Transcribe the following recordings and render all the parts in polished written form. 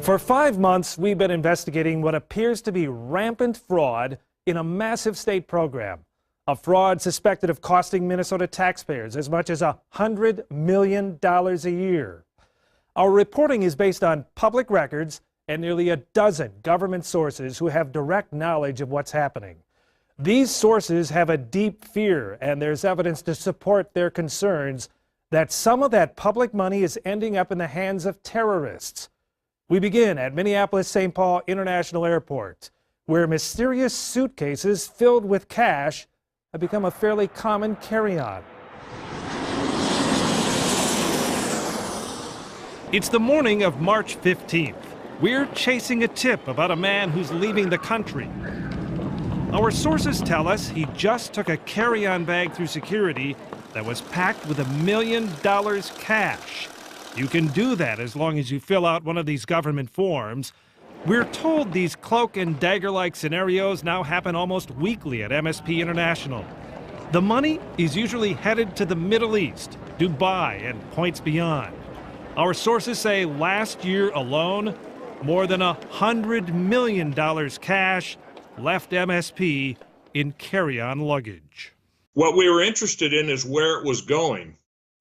For 5 months, we've been investigating what appears to be rampant fraud in a massive state program. A fraud suspected of costing Minnesota taxpayers as much as $100 million a year. Our reporting is based on public records and nearly a dozen government sources who have direct knowledge of what's happening. These sources have a deep fear, and there's evidence to support their concerns that some of that public money is ending up in the hands of terrorists. We begin at Minneapolis-St. Paul International Airport, where mysterious suitcases filled with cash have become a fairly common carry-on. It's the morning of March 15th. We're chasing a tip about a man who's leaving the country. Our sources tell us he just took a carry-on bag through security that was packed with $1 million cash. You can do that as long as you fill out one of these government forms. We're told these cloak and dagger-like scenarios now happen almost weekly at MSP International. The money is usually headed to the Middle East, Dubai, and points beyond. Our sources say last year alone, more than $100 million cash left MSP in carry-on luggage. What we were interested in is where it was going.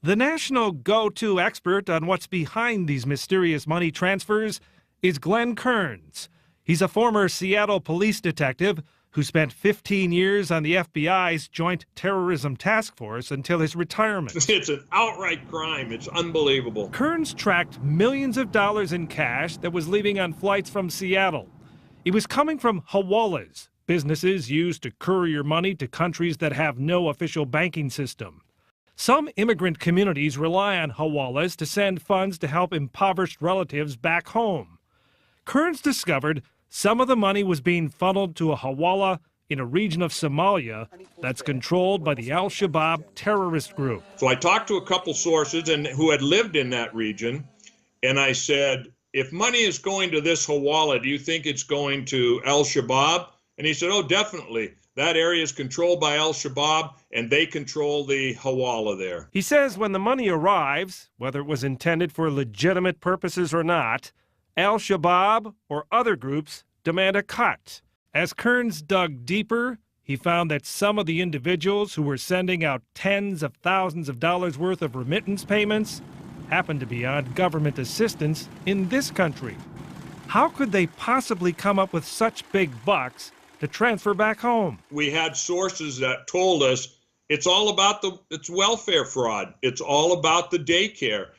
The national go-to expert on what's behind these mysterious money transfers is Glenn Kearns. He's a former Seattle police detective who spent 15 years on the FBI's Joint Terrorism Task Force until his retirement. It's an outright crime. It's unbelievable. Kearns tracked millions of dollars in cash that was leaving on flights from Seattle. It was coming from hawalas, businesses used to courier money to countries that have no official banking system. Some immigrant communities rely on hawalas to send funds to help impoverished relatives back home. Kearns discovered some of the money was being funneled to a hawala in a region of Somalia that's controlled by the Al-Shabaab terrorist group. So I talked to a couple sources who had lived in that region, and I said, if money is going to this hawala, do you think it's going to Al-Shabaab? And he said, oh, definitely. That area is controlled by Al-Shabaab, and they control the hawala there. He says when the money arrives, whether it was intended for legitimate purposes or not, Al-Shabaab or other groups demand a cut. As Kearns dug deeper, he found that some of the individuals who were sending out tens of thousands of dollars worth of remittance payments happened to be on government assistance in this country. How could they possibly come up with such big bucks to transfer back home? We had sources that told us it's all about it's welfare fraud. It's all about the daycare.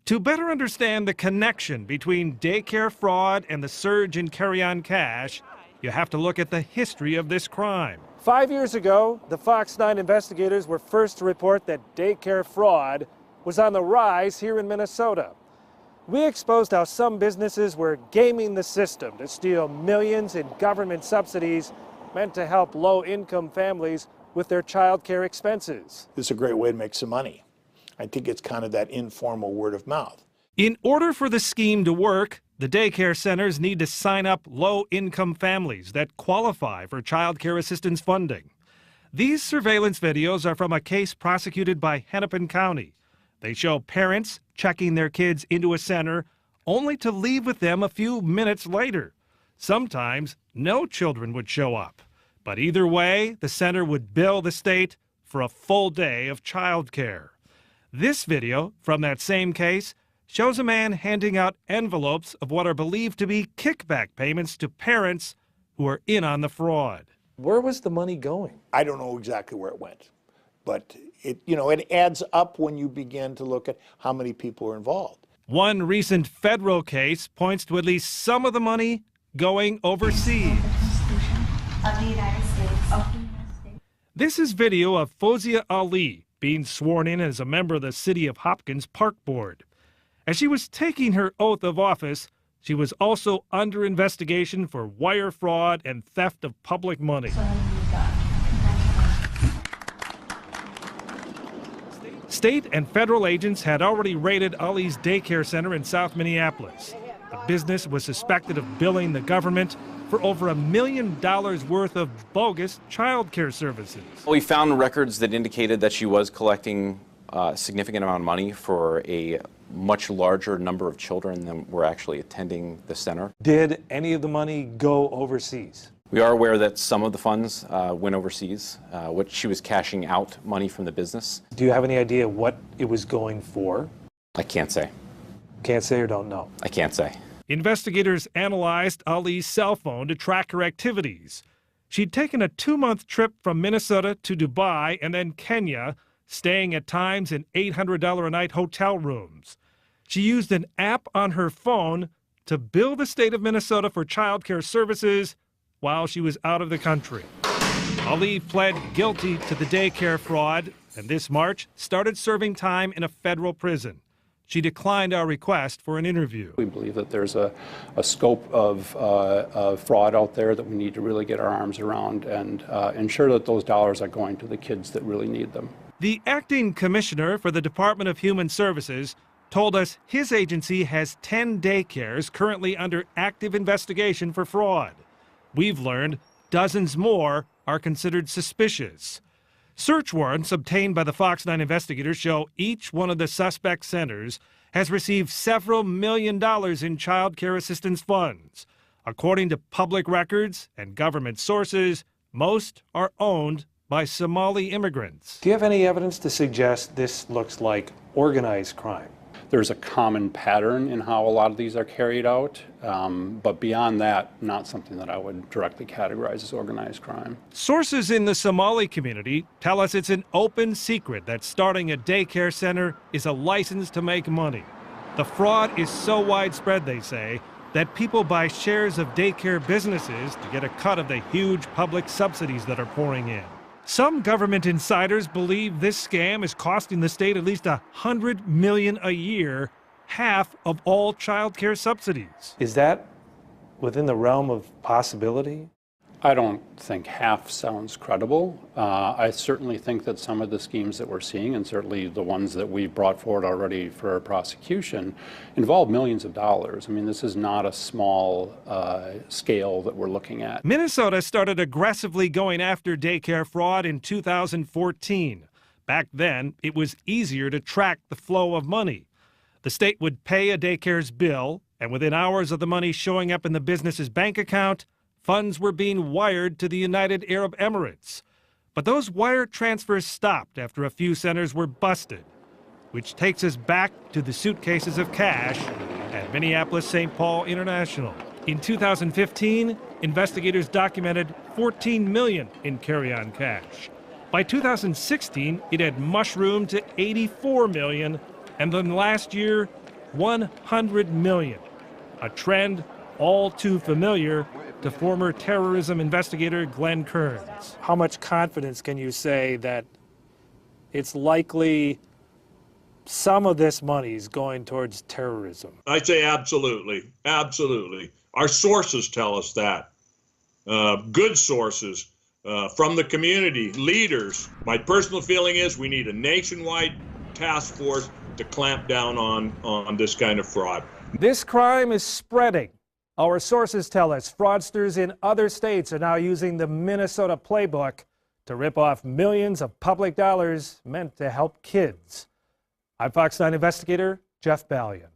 To better understand the connection between daycare fraud and the surge in carry-on cash, you have to look at the history of this crime. 5 years ago, the Fox 9 investigators were first to report that daycare fraud was on the rise here in Minnesota. We exposed how some businesses were gaming the system to steal millions in government subsidies meant to help low-income families with their child care expenses. This is a great way to make some money. I think it's kind of that informal word of mouth. In order for the scheme to work, the daycare centers need to sign up low-income families that qualify for child care assistance funding. These surveillance videos are from a case prosecuted by Hennepin County. They show parents checking their kids into a center only to leave with them a few minutes later. Sometimes no children would show up. But either way, the center would bill the state for a full day of child care. This video from that same case shows a man handing out envelopes of what are believed to be kickback payments to parents who are in on the fraud. Where was the money going? I don't know exactly where it went, but it adds up when you begin to look at how many people are involved. One recent federal case points to at least some of the money going overseas. Of the United States. This is video of Fozia Ali being sworn in as a member of the City of Hopkins Park Board. As she was taking her oath of office, she was also under investigation for wire fraud and theft of public money. State and federal agents had already raided Ali's daycare center in South Minneapolis. The business was suspected of billing the government for over $1 million worth of bogus child care services. We found records that indicated that she was collecting a significant amount of money for a much larger number of children than were actually attending the center. Did any of the money go overseas? We are aware that some of the funds went overseas, which she was cashing out money from the business. Do you have any idea what it was going for? I can't say. Can't say or don't know? I can't say. Investigators analyzed Ali's cell phone to track her activities. She'd taken a 2-month trip from Minnesota to Dubai and then Kenya, staying at times in $800 a night hotel rooms. She used an app on her phone to bill the state of Minnesota for child care services while she was out of the country. Ali pled guilty to the daycare fraud and this March started serving time in a federal prison. She declined our request for an interview. We believe that there's a scope of fraud out there that we need to really get our arms around and ensure that those dollars are going to the kids that really need them. The acting commissioner for the Department of Human Services told us his agency has 10 daycares currently under active investigation for fraud. We've learned dozens more are considered suspicious. Search warrants obtained by the Fox 9 investigators show each one of the suspect centers has received several $1 million in child care assistance funds. According to public records and government sources, most are owned by Somali immigrants. Do you have any evidence to suggest this looks like organized crime? There's a common pattern in how a lot of these are carried out, but beyond that, not something that I would directly categorize as organized crime. Sources in the Somali community tell us it's an open secret that starting a daycare center is a license to make money. The fraud is so widespread, they say, that people buy shares of daycare businesses to get a cut of the huge public subsidies that are pouring in. Some government insiders believe this scam is costing the state at least $100 million a year, half of all child care subsidies. Is that within the realm of possibility? I don't think half sounds credible. I certainly think that some of the schemes that we're seeing, and certainly the ones that we've brought forward already for prosecution, involve millions of dollars. I mean, this is not a small scale that we're looking at. Minnesota started aggressively going after daycare fraud in 2014. Back then, it was easier to track the flow of money. The state would pay a daycare's bill, and within hours of the money showing up in the business's bank account, funds were being wired to the United Arab Emirates. But those wire transfers stopped after a few centers were busted, which takes us back to the suitcases of cash at Minneapolis-St. Paul International. In 2015, investigators documented $14 million in carry-on cash. By 2016, it had mushroomed to $84 million, and then last year, $100 million. A trend all too familiar to former terrorism investigator Glenn Kearns. How much confidence can you say that it's likely some of this money is going towards terrorism? I'd say absolutely, absolutely. Our sources tell us that. Good sources from the community, leaders. My personal feeling is we need a nationwide task force to clamp down on this kind of fraud. This crime is spreading. Our sources tell us fraudsters in other states are now using the Minnesota playbook to rip off millions of public dollars meant to help kids. I'm Fox 9 investigator Jeff Ballion.